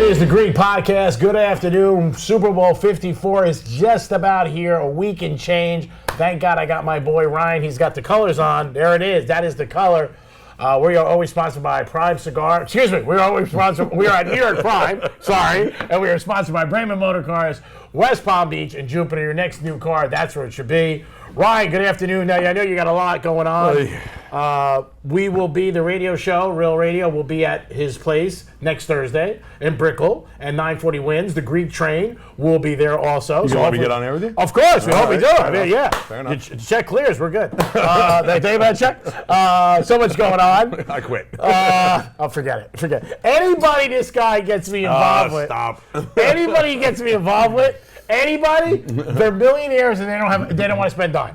It is the Greek Podcast. Good afternoon. Super Bowl 54 is just about here, a week and change. Thank God I got my boy Ryan. He's got the colors on. There it is. That is the color. We are always sponsored by Prime Cigar. Excuse me. We are at New York Prime. Sorry. And we are sponsored by Brayman Motor Cars, West Palm Beach, and Jupiter. Your next new car, that's where it should be. Ryan, good afternoon. Now, I know you got a lot going on. We will be, the radio show, Real Radio, will be at his place next Thursday in Brickell, and 940 Wins. The Greek Train will be there also. You want me to get on air with you? Of course. We hope we do. I mean, yeah. Fair enough. Your check clears. We're good. They tell you about check? So much going on. I quit. I'll forget it. Forget it. Anybody this guy gets me involved with. Stop. Anybody he gets me involved with. Anybody, they're millionaires and they don't want to spend dime.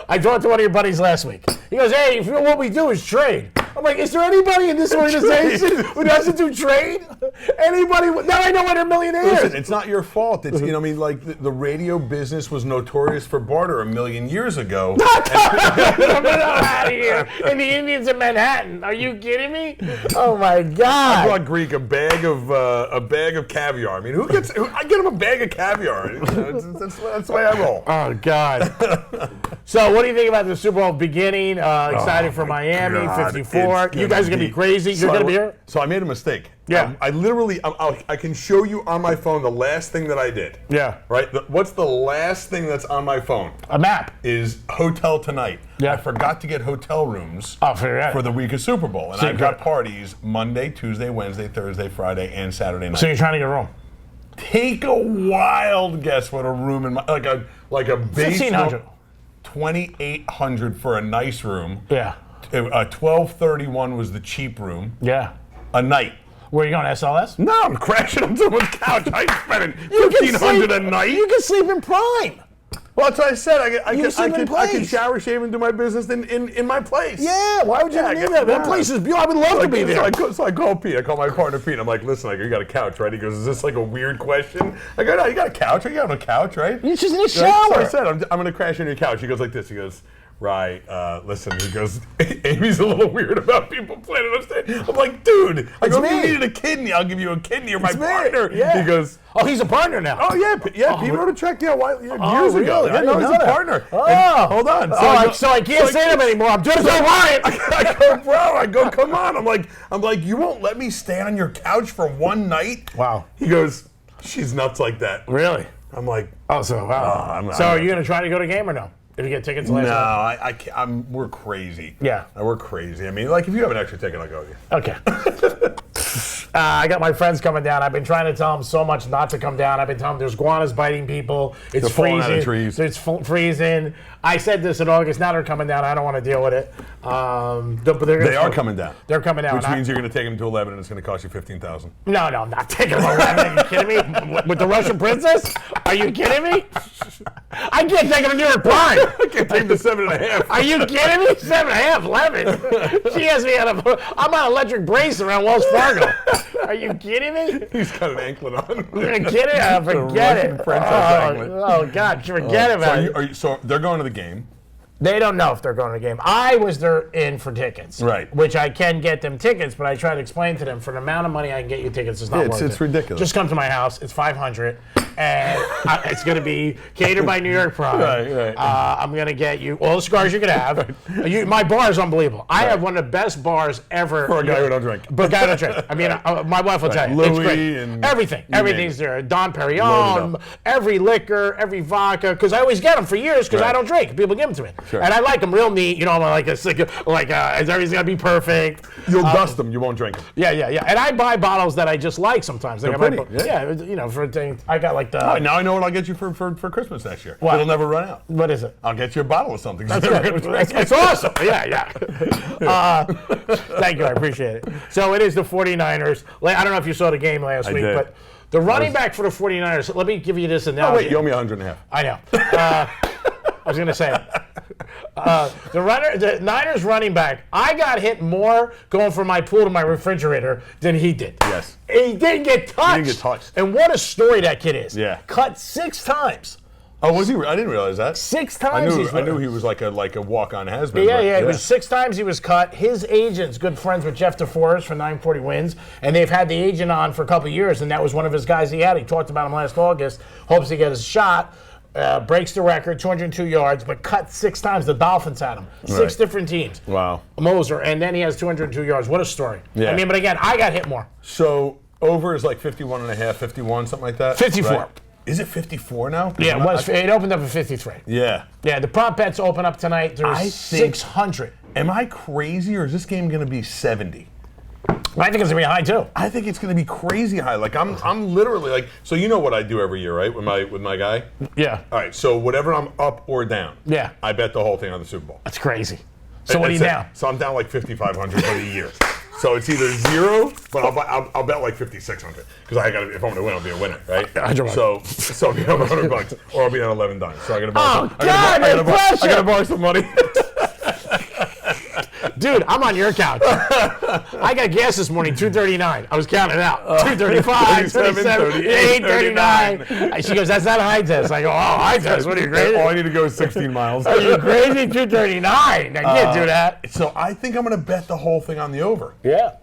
I talked to one of your buddies last week. He goes, "Hey, what we do is trade." I'm like, "Is there anybody in this organization who doesn't do trade? Anybody? Now I know why they're millionaires." Listen, it's not your fault. It's the radio business was notorious for barter a million years ago. I'm out of here. And the Indians in Manhattan. Are you kidding me? Oh my God! I brought Greek a bag of caviar. I mean, I get him a bag of caviar. That's the way I roll. Oh God! So, what do you think about the Super Bowl beginning? Excited for Miami, God, 54. You guys are going to be crazy. You're going to be here? So I made a mistake. Yeah. I literally, I can show you on my phone the last thing that I did. Yeah. Right? What's the last thing that's on my phone? A map. Is Hotel Tonight. Yeah. I forgot to get hotel rooms for the week of Super Bowl. And I've got parties Monday, Tuesday, Wednesday, Thursday, Friday, and Saturday night. So you're trying to get a room? Take a wild guess what a room in my, like a base 1,500. 2,800 for a nice room. Yeah. 1231 was the cheap room. Yeah. A night. Where are you going, SLS? No, I'm crashing on someone's couch. I ain't spending 1,500 a night. You can sleep in Prime. Well, that's what I said. I can shower, shave, and do my business in my place. Yeah, why would you need that? That place is beautiful. I would love to be there. So I call Pete. I call my partner Pete. I'm like, "Listen, you got a couch, right?" He goes, "Is this like a weird question?" I go, "No, you got a couch. You got a couch, right?" You're just in a shower. So I said, "I'm going to crash on your couch." He goes like this. He goes, "Right, listen," he goes, "Amy's a little weird about people planning on staying." I'm like, "Dude, if you needed a kidney, I'll give you a kidney. You're my partner." Yeah. He goes, "Oh, he's a partner now." "Oh, yeah, Pete wrote a check years ago. Yeah, no, he's a partner." Oh. And, hold on. So I can't say them anymore. I'm just so Ryan. I go, "Come on." I'm like, "You won't let me stay on your couch for one night?" Wow. He goes, "She's nuts like that." Really? I'm like, "Oh, so wow." So are you going to try to go to a game or no? If you get tickets last night? No, we're crazy. Yeah. We're crazy. I mean, like, if you have an extra ticket, I'll go with you. Okay. I got my friends coming down. I've been trying to tell them so much not to come down. I've been telling them there's iguanas biting people. It's falling freezing. out of trees. It's freezing. I said this in August. Now they're coming down. I don't want to deal with it. They are coming down. They're coming down. Which means you're going to take them to 11 and it's going to cost you $15,000. No, I'm not taking them 11. Are you kidding me? With the Russian princess? Are you kidding me? I can't take them to New York Prime. I can't take them to 7.5. Are you kidding me? 7.5, 11. She has me I'm on electric brace around Wells Fargo. Are you kidding me? He's got an anklet on. You're kidding? Forget it. Oh, God, forget about it. So they're going to the game. They don't know if they're going to the game. I was there in for tickets. Right. Which I can get them tickets, but I try to explain to them for the amount of money I can get you tickets, it's not worth it. It's ridiculous. Just come to my house. It's $500. And it's going to be catered by New York Prime. Right. I'm going to get you all the cigars you could have. My bar is unbelievable. I have one of the best bars ever. For a guy who don't drink. But a guy who don't drink. I mean, my wife will tell you. Louis it's great. And Everything's there. Don Perignon, every liquor, every vodka. Because I always get them for years because I don't drink. People give them to me. Sure. And I like them real neat. You know, everything's going to be perfect. You'll dust them. You won't drink them. Yeah. And I buy bottles that I just like sometimes. They're pretty. I got like the... Now I know what I'll get you for Christmas next year. What? It'll never run out. What is it? I'll get you a bottle of something. That's good. It's awesome. Yeah. Thank you. I appreciate it. So it is the 49ers. I don't know if you saw the game last week, did. but the running back for the 49ers, let me give you this analogy. Oh, wait, you owe me $100.50. I know. I was going to say the Niners running back, I got hit more going from my pool to my refrigerator than he did. Yes. He didn't get touched. He didn't get touched. And what a story that kid is. Yeah. Cut 6 times. Oh, was he? I didn't realize that. 6 times. I knew he was like a walk-on has-been. Yeah. It was 6 times he was cut. His agent's good friends with Jeff DeForest for 940 Wins, and they've had the agent on for a couple of years, and that was one of his guys he had. He talked about him last August. Hopes to get his shot. Breaks the record, 202 yards, but cut 6 times. The Dolphins had him. 6 different teams. Wow. Moser, and then he has 202 yards. What a story. Yeah. I mean, but again, I got hit more. So over is like 51 and a half, 51, something like that? 54. Right? Is it 54 now? Yeah, it was. It opened up at 53. Yeah. Yeah, the prop bets open up tonight. There's I think- 600. Am I crazy, or is this game going to be 70? I think it's gonna be high too. I think it's going to be crazy high. Like I'm literally like, so you know what I do every year, right? With my guy. Yeah. All right. So whatever I'm up or down. Yeah. I bet the whole thing on the Super Bowl. That's crazy. So what are you That's it. down? So I'm down like 5,500 for the year. So it's either 0, but I'll bet like 5,600 because I got if I'm going to win, I'll be a winner, right? So I'll be up $100 or I'll be on 11 dimes. So I got to borrow. Oh God, I pressure! got to borrow some money. Dude, I'm on your couch. I got gas this morning, 239. I was counting it out. 235, 37, 38, 39. She goes, that's not a high test. I go, oh, high test. What are you, crazy? All I need to go is 16 miles. Are you crazy? 239. I can't do that. So I think I'm going to bet the whole thing on the over. Yeah.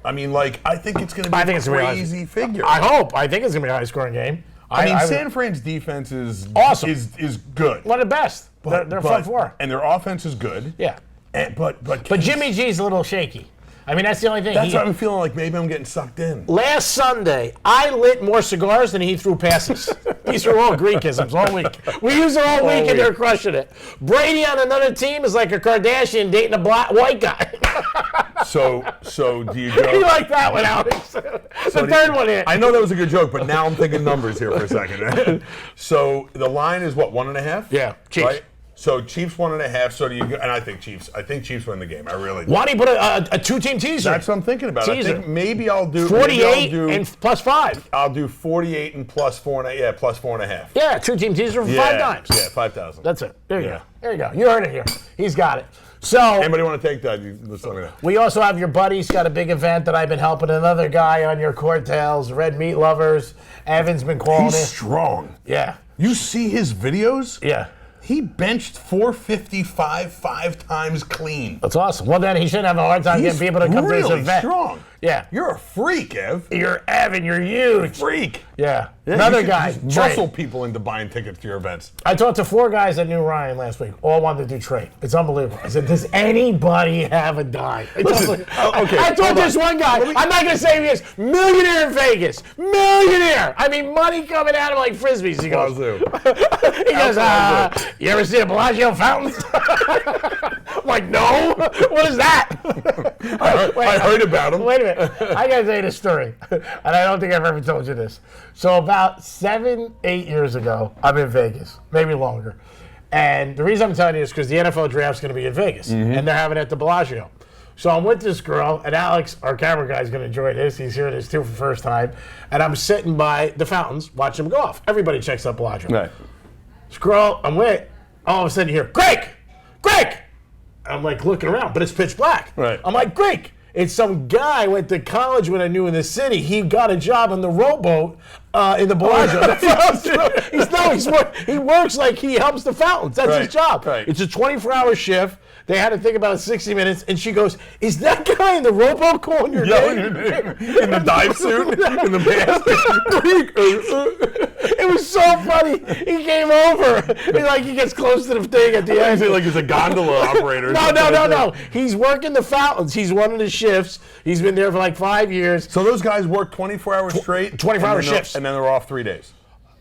I mean, like, I think it's going to be I think a it's gonna be crazy figure. I hope. I think it's going to be a high-scoring game. I mean, San Fran's defense is Awesome. is good. One of the best. They're front four. And their offense is good. Yeah. But Jimmy G's a little shaky. I mean, that's the only thing. That's why I'm feeling like maybe I'm getting sucked in. Last Sunday, I lit more cigars than he threw passes. These are all Greekisms all week. We use it all week, and they're crushing it. Brady on another team is like a Kardashian dating a white guy. So do you go? You like that one, Alex? The third one in. I know that was a good joke, but now I'm thinking numbers here for a second. So the line is what, 1.5? Yeah, Chiefs. Right? So Chiefs 1.5. So do you go? And I think Chiefs win the game. I really do. Why don't you put a 2-team teaser? That's what I'm thinking about. Teaser. I think maybe I'll do 48 and plus 5. I'll do 48 and plus 4.5. Yeah, plus 4.5. Yeah, 2-team teaser for 5 times. Yeah, 5,000. That's it. There you Yeah. go. There you go. You heard it here. He's got it. So Anybody want to take that? Just let me know. we also have your buddy's got a big event that I've been helping another guy on your coattails, Red Meat Lovers. Evan's been calling He's it. strong. Yeah. You see his videos? Yeah. He benched 455 5 times clean. That's awesome. Well, then he shouldn't have a hard time He's getting people to come to his really event. strong. Yeah. You're a freak, Ev. You're Evan. You're huge. Freak. Yeah. Yeah, Another you should guy. just Trey. muscle people into buying tickets to your events. I talked to 4 guys that knew Ryan last week. All wanted to do trade. It's unbelievable. I said, does anybody have a dime? Listen, okay, I told this one guy, I'm not going to say who he is, millionaire in Vegas. Millionaire. I mean, money coming at him like frisbees. He goes, Wazoo. he goes, you ever see a Bellagio fountains? I'm like, no. What is that? I heard about him. Wait a minute. I got to tell you this story. And I don't think I've ever told you this. So about 7-8 years ago, I'm in Vegas, maybe longer. And the reason I'm telling you is because the NFL draft's going to be in Vegas. And they're having it at the Bellagio. So I'm with this girl, and Alex, our camera guy, is going to enjoy this. He's hearing this too for the first time. And I'm sitting by the fountains watching them go off. Everybody checks out Bellagio. Right. This girl I'm with, all of a sudden you hear, Greg! Greg! I'm like looking around, but it's pitch black. Right. I'm like, Greg! It's some guy went to college when I knew in the city. He got a job on the rowboat in the Bellagio. He works like he helps the fountains. That's his job. Right. It's a 24-hour shift. They had to think about 60 minutes, and she goes, "Is that guy in the rowboat calling your Yelling name?" your name in the dive suit, in the mask. It was so funny. He came over. He gets close to the thing at the end. Like he's a gondola operator. No. He's working the fountains. He's one of the shifts. He's been there for like 5 years. So those guys work 24 hours straight? 24-hour shifts. And then they're off 3 days.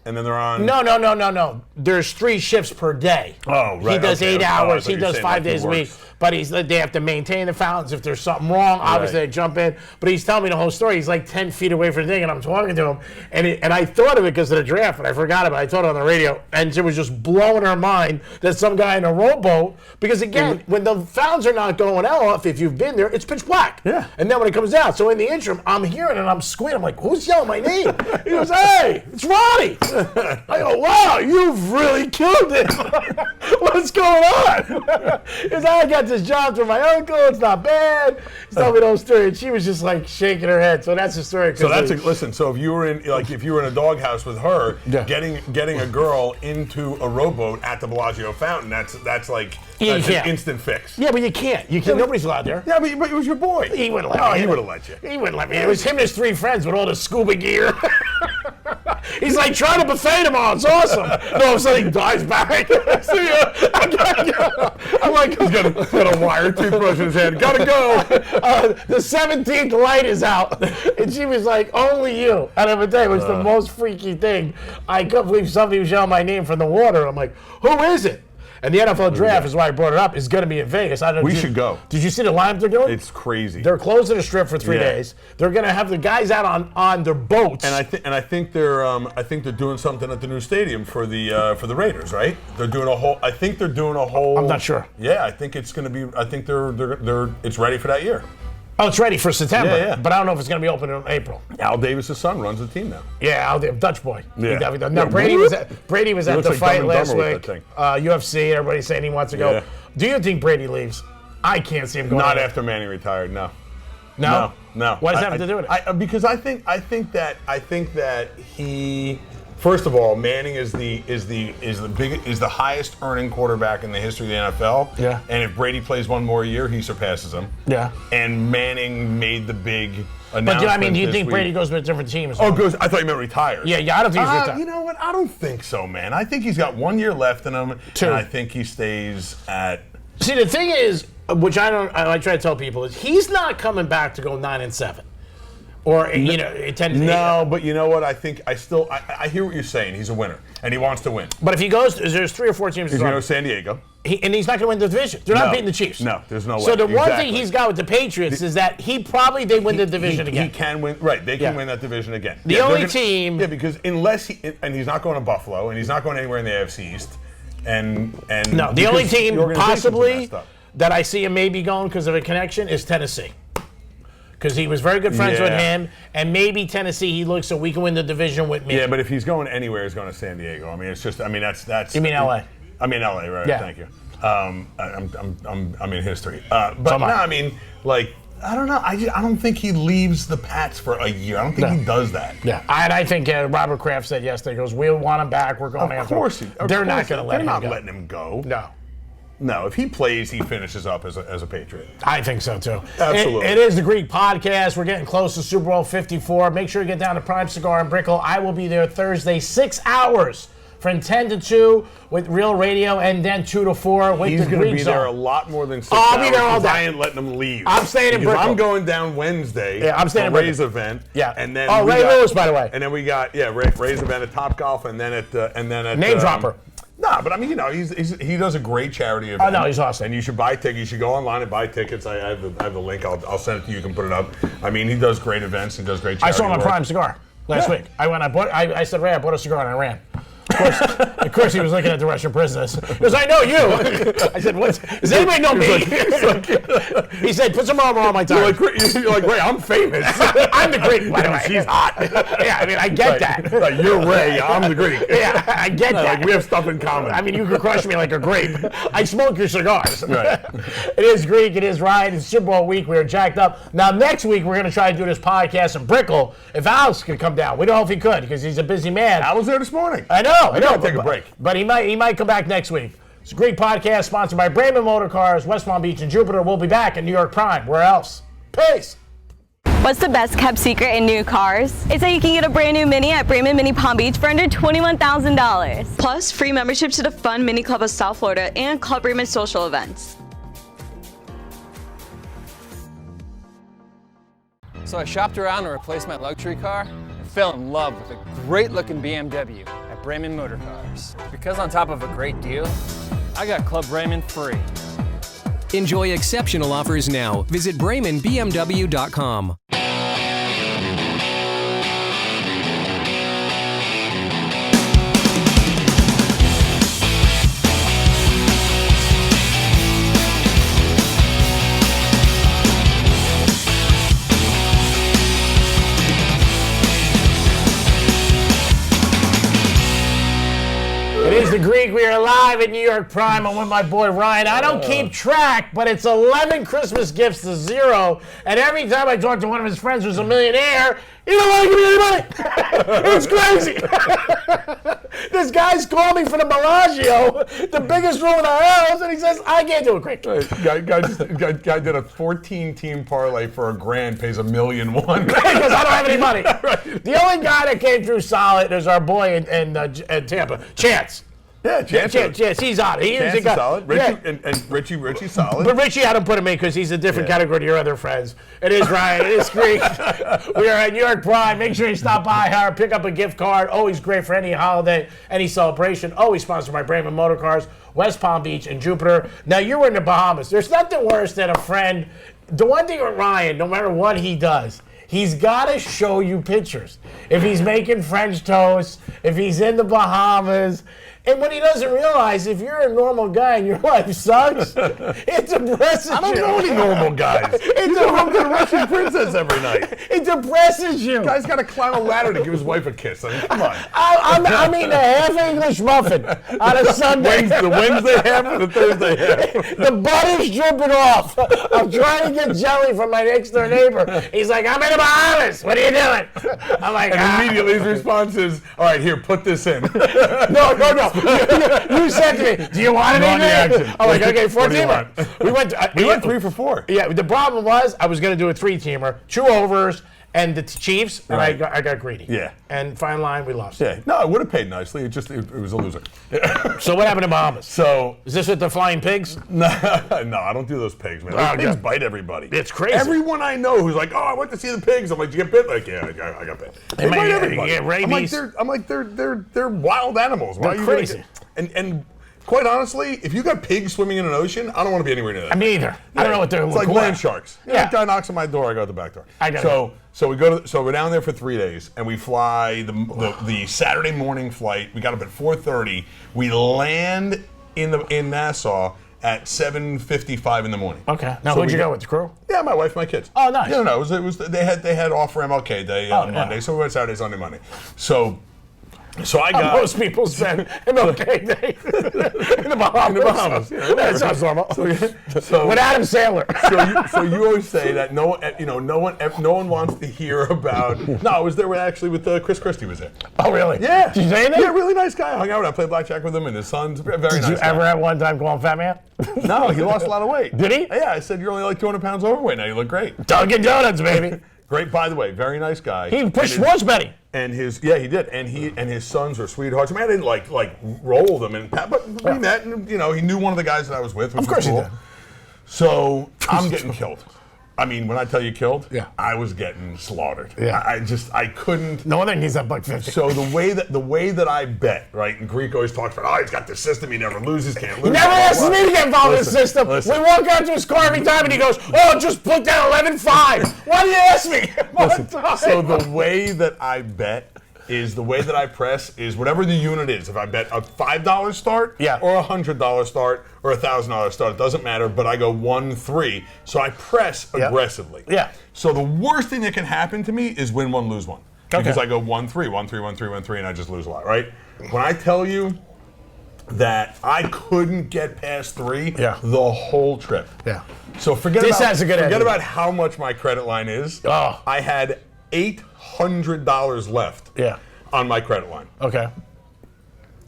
And then they're on... No. There's 3 shifts per day. Oh, right. He does okay. 8 hours. He He does 5 days a week. But they have to maintain the fountains. If there's something wrong, obviously they jump in. But he's telling me the whole story. He's like 10 feet away from the thing, and I'm talking to him. And I thought of it because of the draft, but I forgot about it. I thought it on the radio, and it was just blowing her mind that some guy in a rowboat. Because again, when the fountains are not going off, if you've been there, it's pitch black. Yeah. And then when it comes out, so in the interim, I'm hearing it, and I'm squinting. I'm like, who's yelling my name? He goes, hey, it's Ronnie. I go, wow, you've really killed it. What's going on? Because I got this job through my uncle. It's not bad. He's telling me the whole story, and she was just like shaking her head. So that's the story. So listen. So if you were in a doghouse with her, getting a girl into a rowboat at the Bellagio fountain, that's an instant fix. Yeah, but you can't. You can't. Nobody's allowed there. Yeah, but it was your boy. He wouldn't let me. Oh, he would have let you. He wouldn't let me. It was him and his 3 friends with all the scuba gear. He's like, try to buffet tomorrow. It's awesome. No, so he dies back. See ya. I gotta go. I'm like, he's got a wire toothbrush in his hand. Gotta go. The 17th light is out. And she was like, only you. And every day was the most freaky thing. I couldn't believe somebody was yelling my name from the water. I'm like, who is it? And the NFL draft is why I brought it up. Is going to be in Vegas. I don't know. We should go. Did you see the lineup they're doing? It's crazy. They're closing the strip for 3 days. They're going to have the guys out on their boats. And I think they're doing something at the new stadium for the Raiders, right? They're doing a whole. I think they're doing a whole. I'm not sure. Yeah, I think it's going to be. I think they're it's ready for that year. Oh, it's ready for September. Yeah. But I don't know if it's going to be open in April. Al Davis' son runs the team now. Yeah, Dutch boy. Yeah. No, Brady was at the fight last with week. UFC. Everybody's saying he wants to go. Yeah. Do you think Brady leaves? I can't see him going. Not after Manning retired. No. No. What does that have to do with it? Because I think that he. First of all, Manning is the highest earning quarterback in the history of the NFL. Yeah. And if Brady plays one more year, he surpasses him. Yeah. And Manning made the big announcement. But do you think week. Brady goes with a different team? Oh, goes. I thought you meant retires. Yeah, I don't think he's retired. You know what? I don't think so, man. I think he's got 1 year left in him. 2. And I think he stays at. See, the thing is, which I try to tell people, is he's not coming back to go 9-7. Or, 10-8. No, but you know what? I think I hear what you're saying. He's a winner, and he wants to win. But if he goes, there's 3 or 4 teams. He's going to go to San Diego. And he's not going to win the division. They're not beating the Chiefs. No, there's no way. So the one thing he's got with the Patriots is that they win the division again. He can win. Right, they can win that division again. The only team. Yeah, because unless he's not going to Buffalo, and he's not going anywhere in the AFC East. And no, the only team possibly that I see him maybe going because of a connection is Tennessee. Because he was very good friends with him, and maybe Tennessee, he looks so we can win the division with me. Yeah, but if he's going anywhere, he's going to San Diego. I mean, it's just. I mean, that's. You mean LA? I mean LA, right? Yeah. Thank you. I'm in history, but no, I mean, like, I don't know. I don't think he leaves the Pats for a year. I don't think he does that. Yeah, and I think Robert Kraft said yesterday, he goes, we want him back. We're going after him. Of course, they're not going to let him go. They're not letting him go. No. No, if he plays, he finishes up as a Patriot. I think so, too. Absolutely. It is the Greek Podcast. We're getting close to Super Bowl 54. Make sure you get down to Prime Cigar and Brickell. I will be there Thursday, 6 hours from 10 to 2 with Real Radio, and then 2 to 4 with He's the Greek going to be Zone. there a lot more than 6 I'll hours. be there all day. I ain't letting him leave. I'm staying in Brickell. I'm going down Wednesday. Yeah, I'm staying in Ray's Brickell. event. Yeah. And then Ray Lewis, by the way. And then we got Ray's event at Topgolf, and then at Name dropper. Nah, but I mean, he does a great charity event. Oh, no, he's awesome. And you should buy tickets. You should go online and buy tickets. I have the link. I'll send it to you. You can put it up. I mean, he does great events. He does great charity I saw him on work. Prime Cigar last week. I said, Ray, I bought a cigar and I ran. Of course, he was looking at the Russian prisoners. He goes, I know you. I said, what? Does anybody know me? He said, put some armor on my tie. You're like, Ray, I'm famous. I'm the Greek, by the way. She's hot. Yeah, I mean, I get that. Like, you're Ray, I'm the Greek. Yeah, I get that. Like, we have stuff in common. I mean, you could crush me like a grape. I smoke your cigars. Right. It is Greek. It is Ryan. It's Super Bowl week. We are jacked up. Now, next week, we're going to try to do this podcast in Brickell. If Alex could come down. We don't know if he could because he's a busy man. I was there this morning. I know. We gotta take a break. But he might come back next week. It's a great podcast sponsored by Brayman Motor Cars, West Palm Beach, and Jupiter. We'll be back at New York Prime. Where else? Peace. What's the best kept secret in new cars? It's that you can get a brand new Mini at Brayman Mini Palm Beach for under $21,000. Plus, free membership to the Fun Mini Club of South Florida and Club Brayman social events. So I shopped around to replace my luxury car and fell in love with a great-looking BMW at Brayman Motor Cars. Because on top of a great deal, I got Club Brayman free. Enjoy exceptional offers now. Visit BraymanBMW.com. Mr. Greek, we are live at New York Prime. I'm with my boy Ryan. I don't keep track, but it's 11 Christmas gifts to 0. And every time I talk to one of his friends who's a millionaire, he don't want to give me any money. It's crazy. This guy's called me for the Bellagio, the biggest room in the house, and he says, I can't do it quick. Guy did a 14-team parlay for $1,000, pays $1.1 million. Because I don't have any money. The only guy that came through solid is our boy in Tampa, Chance. Yeah, Chance, he's on. Chance is solid. Richie, and Richie's solid. But Richie, I don't put him in because he's a different category to your other friends. It is Ryan. It is Greek. We are at New York Prime. Make sure you stop by here, pick up a gift card. Always great for any holiday, any celebration. Always sponsored by Brayman Motor Cars, West Palm Beach, and Jupiter. Now, you were in the Bahamas. There's nothing worse than a friend. The one thing with Ryan, no matter what he does, he's got to show you pictures. If he's making French toast, if he's in the Bahamas. And what he doesn't realize, if you're a normal guy and your life sucks, it depresses you. I don't know any normal guys. You go home to the Russian princess every night. It depresses you. Guy's got to climb a ladder to give his wife a kiss. I mean, come on. I'm eating a half English muffin on a Sunday. The Wednesday half and the Thursday half. The butter's dripping off. I'm trying to get jelly from my next door neighbor. He's like, I'm in the Bahamas. What are you doing? I'm like, and immediately his response is, all right, here, put this in. No. You said to me, do you want anything? I'm like, okay, 4-teamer. We went 3 for 4. Yeah, the problem was I was going to do a 3-teamer, 2 overs, and the Chiefs, and Right. I got greedy. Yeah. And fine line, we lost. Yeah. No, it would have paid nicely. It was a loser. So what happened in Bahamas? So Is this with the flying pigs? no, I don't do those pigs, man. Those pigs bite everybody. It's crazy. Everyone I know who's like, oh, I went to see the pigs. I'm like, did you get bit? Like, yeah, I got bit. They bite everybody. Yeah, rabies. I'm like, they're wild animals. Why They're are you crazy. And quite honestly, if you got pigs swimming in an ocean, I don't want to be anywhere near that. Me either. I don't know what they're It's like cool land at. sharks. Yeah. That guy knocks on my door, I go to the back door. I got it. So we're down there for 3 days, and we fly the Saturday morning flight. We got up at 4:30. We land in Nassau at 7:55 in the morning. Okay. Now, So who'd we you get- go with, the crew? Yeah, my wife, my kids. Oh, nice. No, it was they had off for MLK Day on yeah. Monday, so we went Saturday, Sunday, Monday. So I got Most people spend MLK Day in the Bahamas. in the Bahamas. That sounds normal. So With Adam Sandler. So you always say that no one wants to hear about. No, I was there with Chris Christie was there. Oh, really? Yeah. Did you say anything? Yeah, really nice guy. I hung out with him. I played blackjack with him and his son's a very nice Did you guy. ever at one time call him Fat Man? No, he lost a lot of weight. Did he? Yeah, I said you're only like 200 pounds overweight now. You look great. Dunkin' Donuts, baby. Great, by the way, very nice guy. He pushed sports betting. And he did. And his sons are sweethearts. I mean, I didn't like roll them, but we met, and he knew one of the guys that I was with. Which Of course was cool. he did. So I'm getting killed. I mean, when I tell you killed, Yeah. I was getting slaughtered. Yeah. I couldn't. No wonder he's at $1.50. So the way that I bet, right? And Greek always talks about, he's got this system, he never loses, can't lose. He never asks me to get involved in the system. Listen. We walk out to his car every time and he goes, oh, just put down 11.5. Why do you ask me? So the way that I bet is the way that I press is whatever the unit is. If I bet a $5 start Yeah. or a $100 start or a $1,000 start, it doesn't matter, but I go 1-3. So I press aggressively. Yeah. So the worst thing that can happen to me is win one, lose one. Because Okay. I go 1-3, 1-3, 1-3, 1-3, and I just lose a lot, right? When I tell you that I couldn't get past 3 Yeah. the whole trip. Yeah. So forget This has a good forget ending. about how much my credit line is. Oh. I had $800 left Yeah. on my credit line. Okay.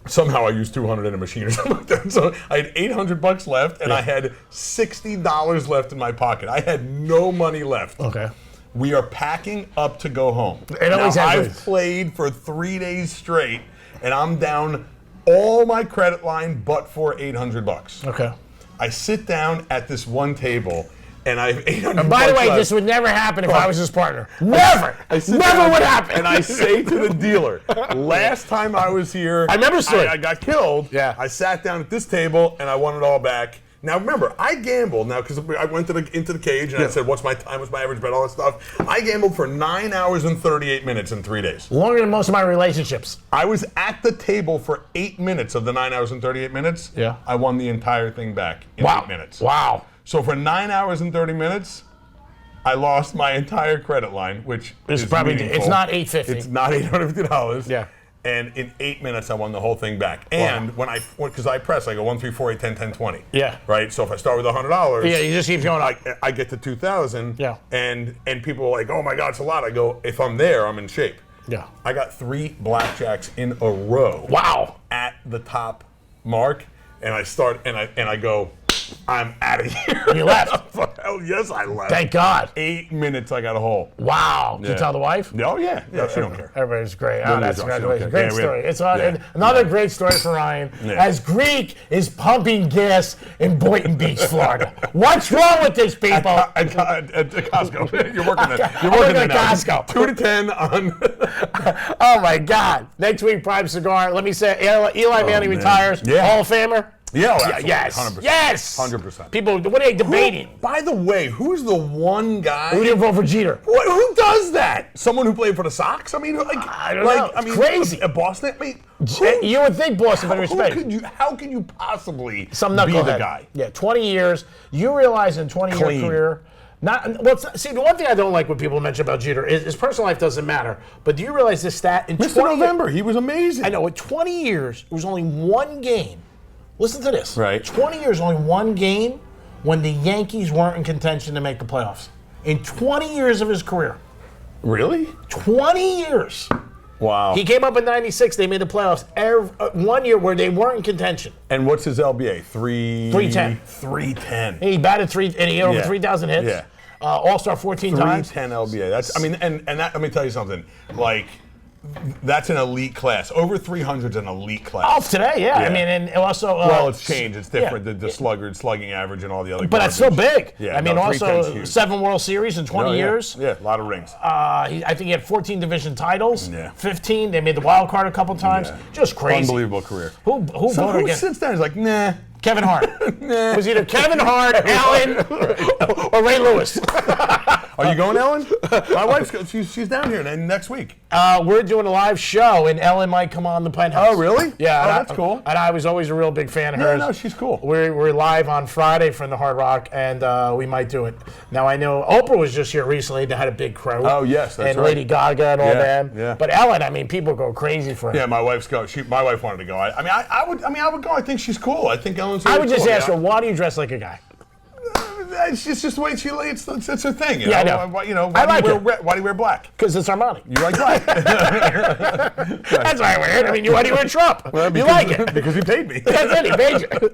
Somehow I used 200 in a machine or something like that. So I had $800 left, and I had $60 left in my pocket. I had no money left. Okay. We are packing up to go home. It always now, happens. I've played for 3 days straight, and I'm down all my credit line but for $800. Okay. I sit down at this one table, and I have $800. And by the way, left. this would never happen if I was his partner. Never. sit Never down would happen. And I say to the dealer, last time I was here, I remember the story. I got killed. Yeah. I sat down at this table and I won it all back. Now remember, I gambled now because I went into the cage and I said, what's my time, what's my average bet, all that stuff. I gambled for 9 hours and 38 minutes in 3 days. Longer than most of my relationships. I was at the table for 8 minutes of the 9 hours and 38 minutes. Yeah. I won the entire thing back in Wow. 8 minutes. Wow. So for 9 hours and 30 minutes, I lost my entire credit line, which It's is probably meaningful. it's not $850. It's not $850. Yeah. And in 8 minutes, I won the whole thing back. And because I press, I go 1, 3, 4, 8, 10, 10, 20. Yeah. Right. So if I start with $100, Yeah, you just keep going up. I get to 2,000. Yeah. And people are like, oh my God, it's a lot. I go, if I'm there, I'm in shape. Yeah. I got 3 blackjacks in a row. Wow. At the top mark, and I start and I go, I'm out of here. You left. Hell yes, I left. Thank God. 8 minutes, I got a hole. Wow. Did you Yeah. tell the wife? Oh yeah, she don't care. Everybody's great. No, Oh, that's she don't congratulations. care. Great Yeah, story. It's yeah. another great story for Ryan. Yeah. As Greek is pumping gas in Boynton Beach, Florida. What's wrong with these people? At Costco, you're working there. You're I'm working working there at now. Costco. 2 to 10 on. Oh my God. Next week, Prime Cigar. Let me say, Eli Manning man. retires. Yeah. Hall of Famer. Yeah, absolutely. Yes. 100%. Yes. 100%. People, what are they debating? By the way, who's the one guy? Who didn't vote for Jeter? Who does that? Someone who played for the Sox? I mean, I don't know. It's crazy. Boston. I mean, You would think Boston, but respect. How could you possibly Some be knucklehead. the guy? Yeah, 20 years. You realize in 20-year Clean. career, see, the one thing I don't like when people mention about Jeter is his personal life doesn't matter. But do you realize this stat in Mr. 20 November, he was amazing. I know, in 20 years, it was only one game. Listen to this. Right. 20 years, only one game when the Yankees weren't in contention to make the playoffs. In 20 years of his career. Really? 20 years. Wow. He came up in 96. They made the playoffs 1 year where they weren't in contention. And what's his LBA? 310. 310. He batted and he had over Yeah. 3,000 hits. Yeah. All-Star 14 times. 310 LBA. That's. I mean, and that. Let me tell you something. Like, that's an elite class. Over 300 is an elite class. Oh, today, yeah. Yeah. I mean, and also. Well, it's changed. It's different. Yeah. The slugging average and all the other. But that's still garbage. big. Yeah. I mean, no, also 310's huge. 7 World Series in 20 Oh, yeah. years. Yeah, a lot of rings. I think he had 14 division titles. Yeah. 15. They made the wild card a couple times. Yeah. Just crazy. Unbelievable career. Who So voted who against sits down? He's like, nah. Kevin Hart? Nah. It was either Kevin Hart, Allen, or Ray Lewis. Are you going, Ellen? My wife's she's down here next week. We're doing a live show, and Ellen might come on the Penthouse. Oh, really? Yeah. Oh, and that's cool. And I was always a real big fan of Yeah, hers. no, she's cool. We're live on Friday from the Hard Rock, and we might do it. Now, I know Oprah was just here recently. They had a big crowd. Oh, yes, that's and right. Lady Gaga and all Yeah, them. yeah. But Ellen, I mean, people go crazy for her. Yeah, my wife's go. My wife wanted to go. I would go. I think she's cool. I think Ellen's. Really I would just cool, ask yeah. her, why do you dress like a guy? It's just the way she. It's her thing. Yeah, I know. Why, you know. I like why it. do you wear black? Because it's Armani. You like black? That's why I wear it. I mean, why do you wear Trump? You like it. because he paid me. That's it. He paid you.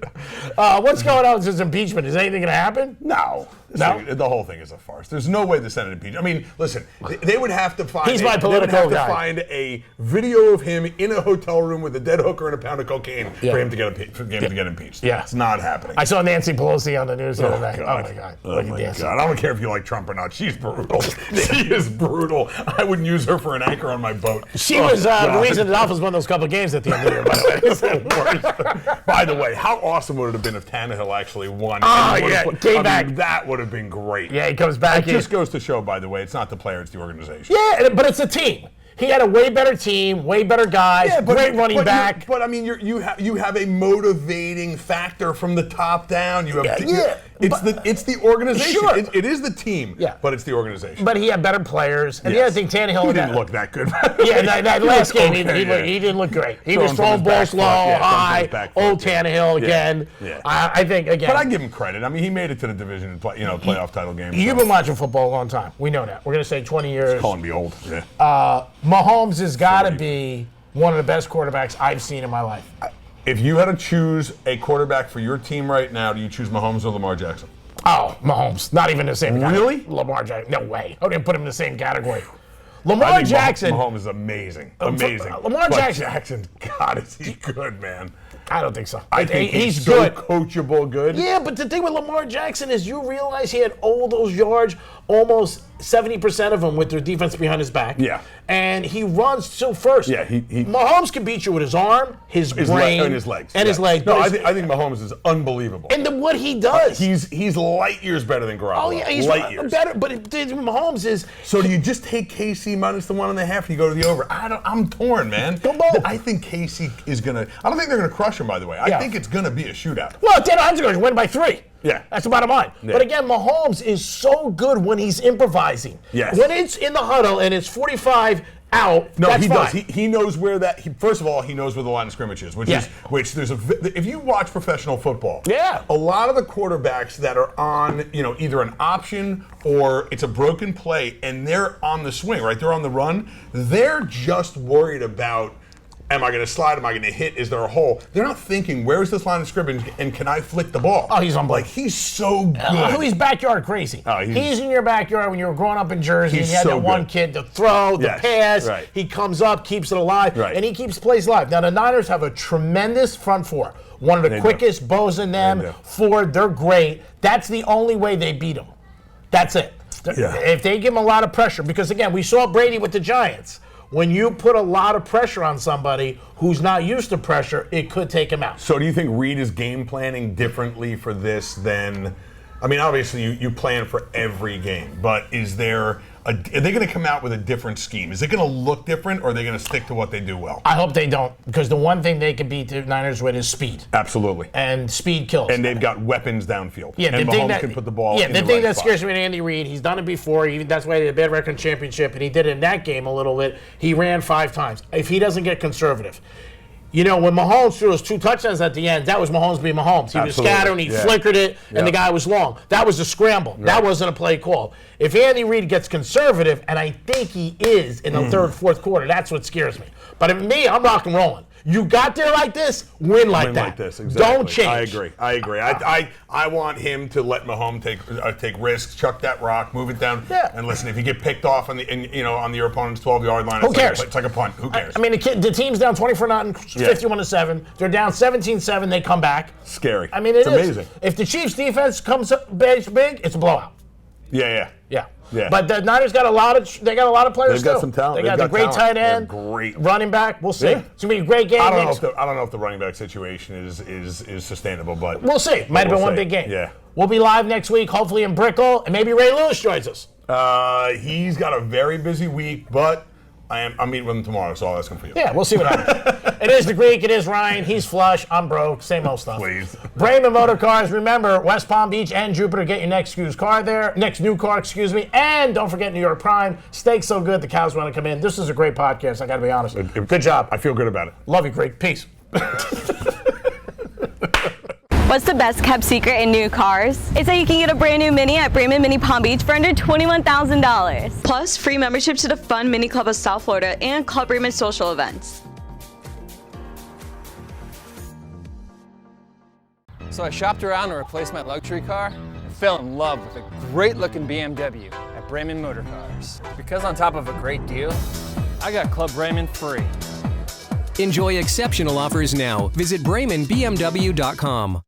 What's going on with this impeachment? Is anything going to happen? No. No? The whole thing is a farce. There's no way the Senate impeached. I mean, listen, they would have to find. He's my they would political have guy. to find a video of him in a hotel room with a dead hooker and a pound of cocaine Yeah. for him to get impeached. Yeah. It's not happening. I saw Nancy Pelosi on the news the other night. God. Oh, my God. Oh, Look at my Nancy. God. I don't care if you like Trump or not. She's brutal. She is brutal. I wouldn't use her for an anchor on my boat. She Oh, was God. Louisiana Dolphins won those couple games at the end of the year, by the way. It's the worst. By the way, how awesome would it have been if Tannehill actually won? Oh, and would yeah, have came back. That would have been great. Yeah, he comes back It in. just goes to show, by the way, it's not the player, it's the organization. Yeah, but it's a team. He had a way better team, way better guys, great running back. But I mean, you have a motivating factor from the top down. You have it's the organization. Sure. It is the team. Yeah. But it's the organization. But he had better players. And Yes. the other thing, Tannehill He didn't look that good. Yeah, that He last looked game, okay, he didn't look great. He Throwing was from throwing his back balls foot. low, Yeah, throwing from high. his back foot. Old Tannehill Yeah. again. Yeah. I think again. But I give him credit. I mean, he made it to the division, playoff title game. You've been watching football a long time. We know that. We're going to say 20 years. calling me old. Yeah. Mahomes has got to be one of the best quarterbacks I've seen in my life. If you had to choose a quarterback for your team right now, do you choose Mahomes or Lamar Jackson? Oh, Mahomes. Not even the same category. Really? Lamar Jackson. No way. I wouldn't put him in the same category. I Lamar think Jackson. Mahomes is amazing. Amazing. Lamar But Jackson. God, is he good, man. I don't think so. I think he's so good. coachable good. Yeah, but the thing with Lamar Jackson is you realize he had all those yards, almost 70% of them with their defense behind his back. Yeah. And he runs so first. Yeah, he Mahomes can beat you with his arm, his brain, and his legs. And his legs. No, But I his- think Mahomes is unbelievable. and then what he does. He's light years better than Garoppolo. Oh, yeah, he's light years. better. But Mahomes is. So do you just take KC minus the 1.5 and you go to the over? I'm torn, man. Go both. I think KC is gonna. I don't think they're gonna crush him. By the way, I Yeah. think it's gonna be a shootout. Well, Dan Hunt's going to win by 3. Yeah. That's the bottom line. Yeah. But again, Mahomes is so good when he's improvising. Yes. When it's in the huddle and it's 45 out, No, that's he fine. does. He knows where that. First of all, he knows where the line of scrimmage is, which Yeah. is there's a. If you watch professional football, Yeah. a lot of the quarterbacks that are on, either an option or it's a broken play, and they're on the swing, right? They're on the run. They're just worried about. Am I going to slide? Am I going to hit? Is there a hole? They're not thinking, where is this line of scrimmage and can I flick the ball? Oh, he's unbelievable. Like, he's so good. He's backyard crazy. Oh, he's in your backyard when you were growing up in Jersey and He's you had so that one good. kid to throw, the Yes, pass. right. He comes up, keeps it alive, Right. and he keeps plays alive. Now, the Niners have a tremendous front four. One of the They do. quickest, Bosa and them. They do. Ford, they're great. That's the only way they beat them. That's it. Yeah. If they give him a lot of pressure, because again, we saw Brady with the Giants. When you put a lot of pressure on somebody who's not used to pressure, it could take him out. So do you think Reed is game planning differently for this than, I mean, obviously you plan for every game, but are they going to come out with a different scheme? Is it going to look different, or are they going to stick to what they do well? I hope they don't, because the one thing they can beat the Niners with is speed. Absolutely. And speed kills. And they've got weapons downfield. Yeah, and the thing Mahomes that can put the ball in the the thing right that spot. scares me with Andy Reid, he's done it before. That's why he had a bad record in championship, and he did it in that game a little bit. He ran 5 times. If he doesn't get conservative. When Mahomes threw his 2 touchdowns at the end, that was Mahomes being Mahomes. He was Absolutely. scattering, he Yeah. flickered it, and Yeah. the guy was long. That was a scramble. That wasn't a play call. If Andy Reid gets conservative, and I think he is in the third, fourth quarter, that's what scares me. But I'm rock and rolling. You got there like this, win like Win that. like this, exactly. Don't change. I agree. I want him to let Mahomes take risks, chuck that rock, move it down. Yeah. And listen, if you get picked off on your opponent's 12-yard line, Who cares? It's like a punt. Who cares? I mean, the team's down 24-0, 51-7. They're down 17-7. They come back. Scary. I mean, it's is. amazing. If the Chiefs' defense comes up big, it's a blowout. Yeah. Yeah. But the Niners got a lot of players. They've got too. some talent. They They've got the got great talent. tight end, They're great. running back. We'll see. Yeah. It's gonna be a great game. I don't know if the running back situation is sustainable, but We'll see. Might have been one big game. Yeah. We'll be live next week, hopefully in Brickell, and maybe Ray Lewis joins us. He's got a very busy week, but I'm meeting with him tomorrow, so I'll ask him for you. Yeah, we'll see what happens. It is the Greek. It is Ryan. He's flush. I'm broke. Same old stuff. Please. Brayman Motor Cars. Remember, West Palm Beach and Jupiter. Get your next new car there. And don't forget New York Prime. Steak's so good, the cows want to come in. This is a great podcast. I got to be honest. Good job. I feel good about it. Love you, Greek. Peace. What's the best kept secret in new cars? It's that you can get a brand new Mini at Brayman Mini Palm Beach for under $21,000. Plus, free membership to the Fun Mini Club of South Florida and Club Raymond social events. So I shopped around to replace my luxury car and fell in love with a great-looking BMW at Brayman Motor Cars. Because on top of a great deal, I got Club Raymond free. Enjoy exceptional offers now. Visit BraymanBMW.com.